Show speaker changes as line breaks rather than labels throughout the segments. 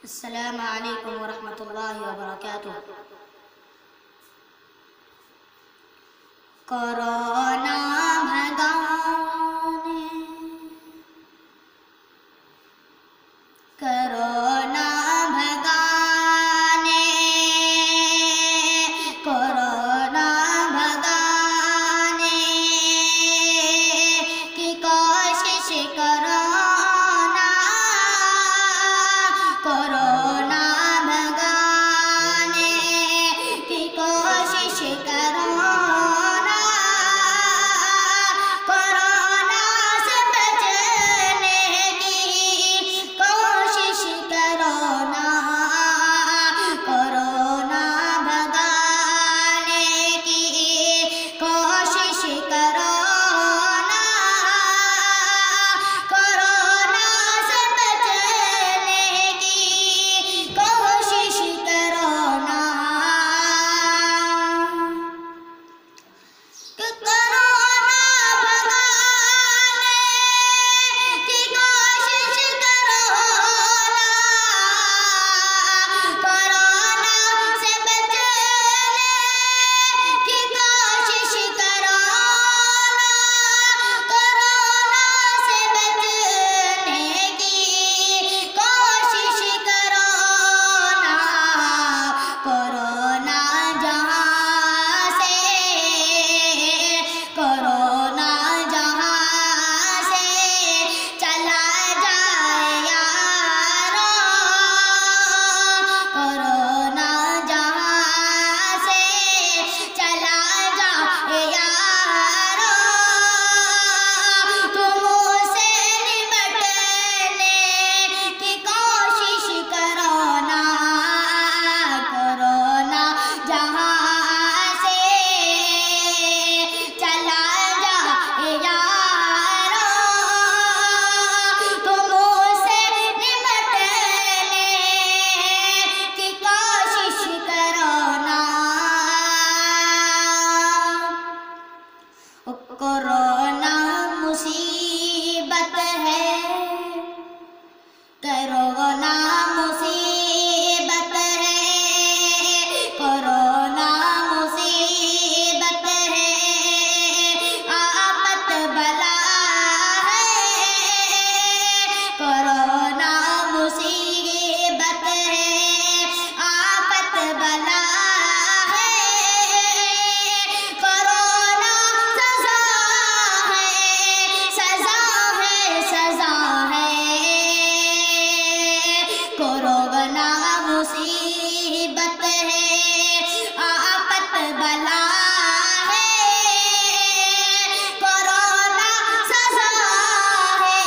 السلام علیکم ورحمۃ اللہ وبرکاتہ۔ کورونا بھگانے، کورونا بھگانے، کورونا بھگانے کی کوشش کرو نا، کورونا بھگانے کی کوشش کرو نا، کورونا سے بچنے کی کوشش کرو نا، کورونا بھگانے کی کوشش کرو نا، کورونا سے بچنے کی کوشش کرو نا، کہ کورونا بھگانے کی کوشش کرو نا، کورونا سے بچنے کی کوشش کرو نا، کورونا سے بچنے کی کوشش کرو نا، کورونا جہاں سے، کورونا جہاں سے چلا جائے یارو، کورونا جہاں سے چلا جائے یارو، تم اسے نمٹنے کی کوشش کرو نا، کورونا جہاں سے چلا جائے یارو، تم اسے نمٹنے کی کوشش کرو نا، کورونا مصیبت ہے، کورونا مصیبت ہے، کورونا مصیبت ہے، آفت بلا ہے، کورونا مصیبت ہے، آفت بلا ہے، کورونا سزا ہے، سزا ہے، سزا ہے، کورونا مصیبت ہے، آفت بلا ہے، کورونا سزا ہے،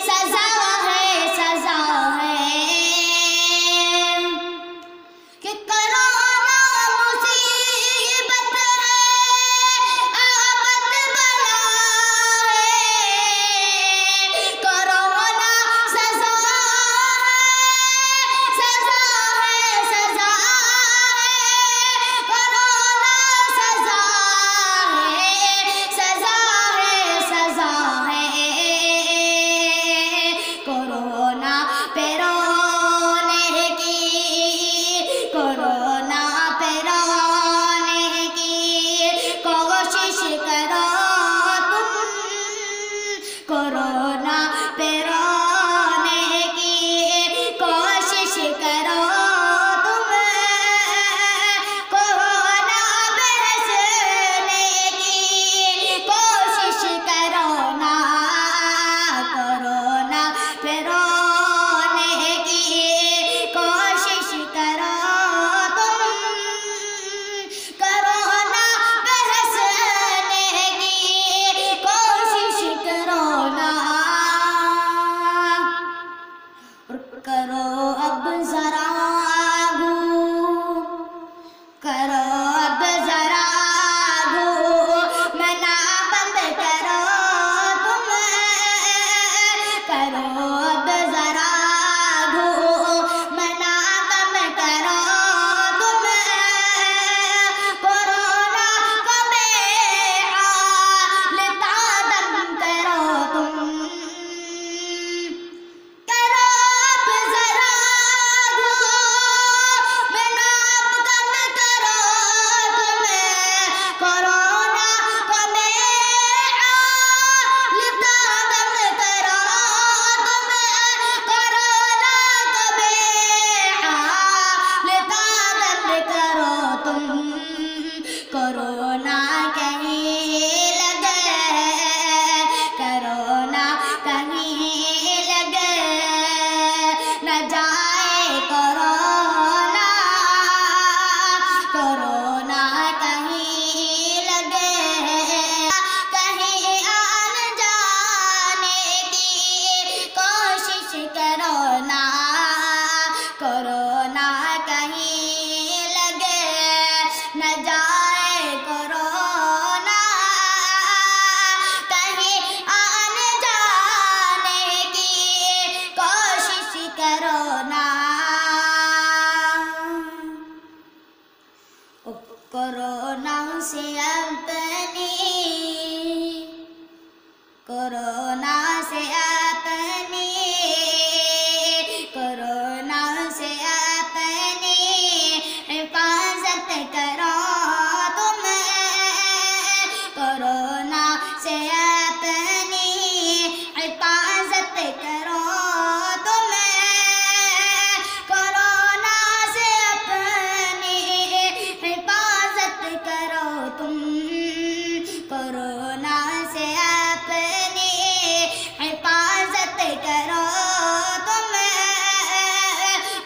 سزا ہے، سزا ہے، کہ کورونا مصیبت ہے، آفت بلا ہے، کورونا سزا ہے، سزا ہے، سزا ہے، کورونا سزا ہے، سزا ہے، سزا ہے، کورونا پہ رونے کی، کورونا پہ رونے کی کوشش کرو تم، کورونا پہ رونے کی کوشش کرو تم، کورونا پہ ہنسنے کی کوشش کرو نا، کورونا پہ رونے کی کوشش کرو تم، کورونا پہ ہنسنے کی کوشش کرو نا، اور کرو اب ذرا گھوم، کرو اب ذرا گھومنا بند کرو تم، کرو اب ذرا گھومنا کم کرو تم، کورونا کو بے حال دم کرو تم، کرو اب ذرا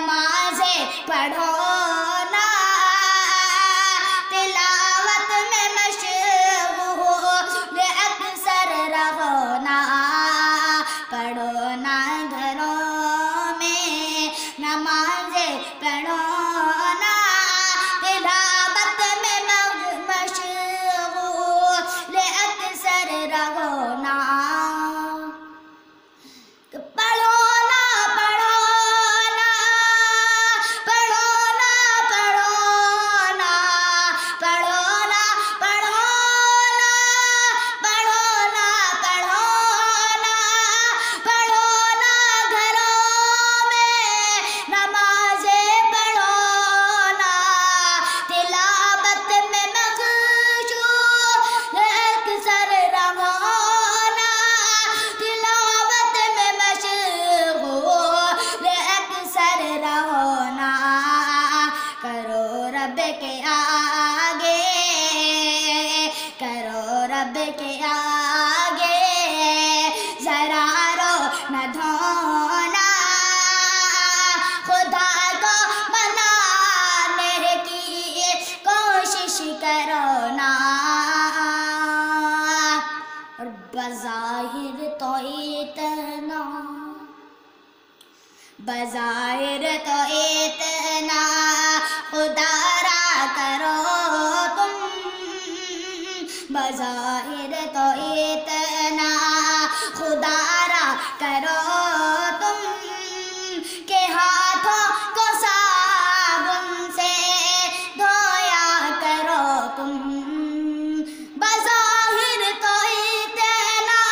نمازیں پڑھو نا، تلاوت میں مشغول اکثر رہو نا، پڑھو نا گھروں میں نمازیں پڑھو نا، تلاوت میں مشغول اکثر رہو نا، پڑھو نا پڑھو نا پڑھو نا پڑھو نا پڑھو نا پڑھو نا پڑھو نا پڑھو نا پڑھو نا گھروں میں نمازیں پڑھو نا، تلاوت میں مشغول اکثر رہو نا، تلاوت میں مشغول اکثر رہو نا، کرو رب کے آگے، کرو رب کے آگے ذرا رو نہ دھونا، خدا کو منانے کی کوشش کرو نا، اور بظاہر تو اتنا، بظاہر تو اتنا خدا را کرو تم، بظاہر تو اتنا خدا را کرو تم، کہ ہاتھوں کو صابن سے دھویا کرو تم، بظاہر تو اتنا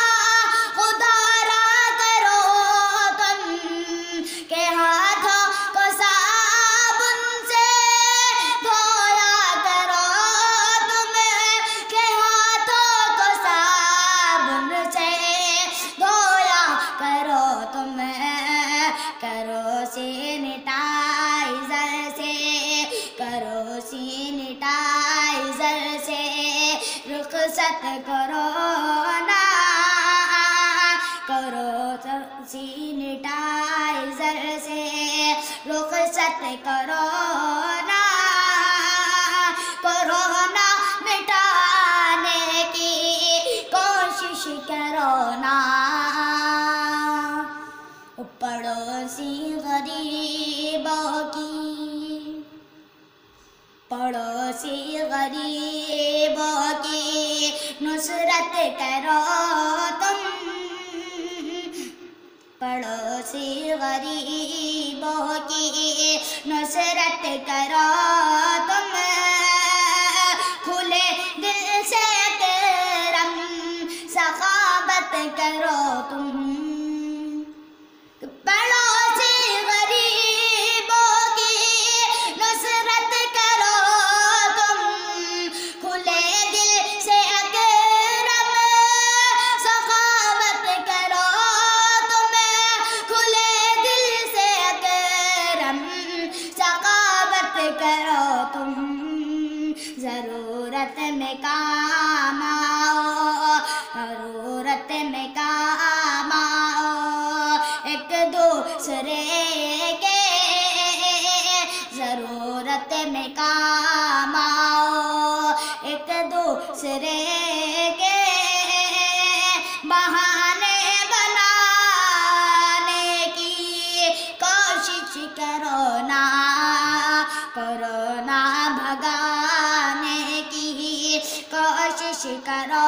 خدا را کرو تم، کہ ہاتھوں کو صابن سے دھویا کرو تم، کہ ہاتھوں کو صابن سے دھویا کرو تم، کرو سینیٹائزر سے، کرو سینیٹائزر سے رخصت کرو نا، کرو سینیٹائزر سے رخصت کرو نا، کورونا مٹانے کی کوشش کرو نا، پڑوسی غریبوں کی، پڑوسی غریبوں کی نصرت کرو تم، پڑوسی غریبوں کی نصرت کرو تم، کھلے دل سے کرم سخاوت کرو تم، پڑوسی غریبوں کی نصرت کرو تم، کھلے دل سے کرم سخاوت کرو تم، کھلے دل سے کرم سخاوت کرو تم، ضرورت میں کام آؤ، ضرورت میں کام آؤ، ایک دوسرے کے ضرورت میں کام آؤ، ایک دوسرے کے بہانے بنانے کی کوشش کرو نا، کورونا بھگانے کی کوشش کرو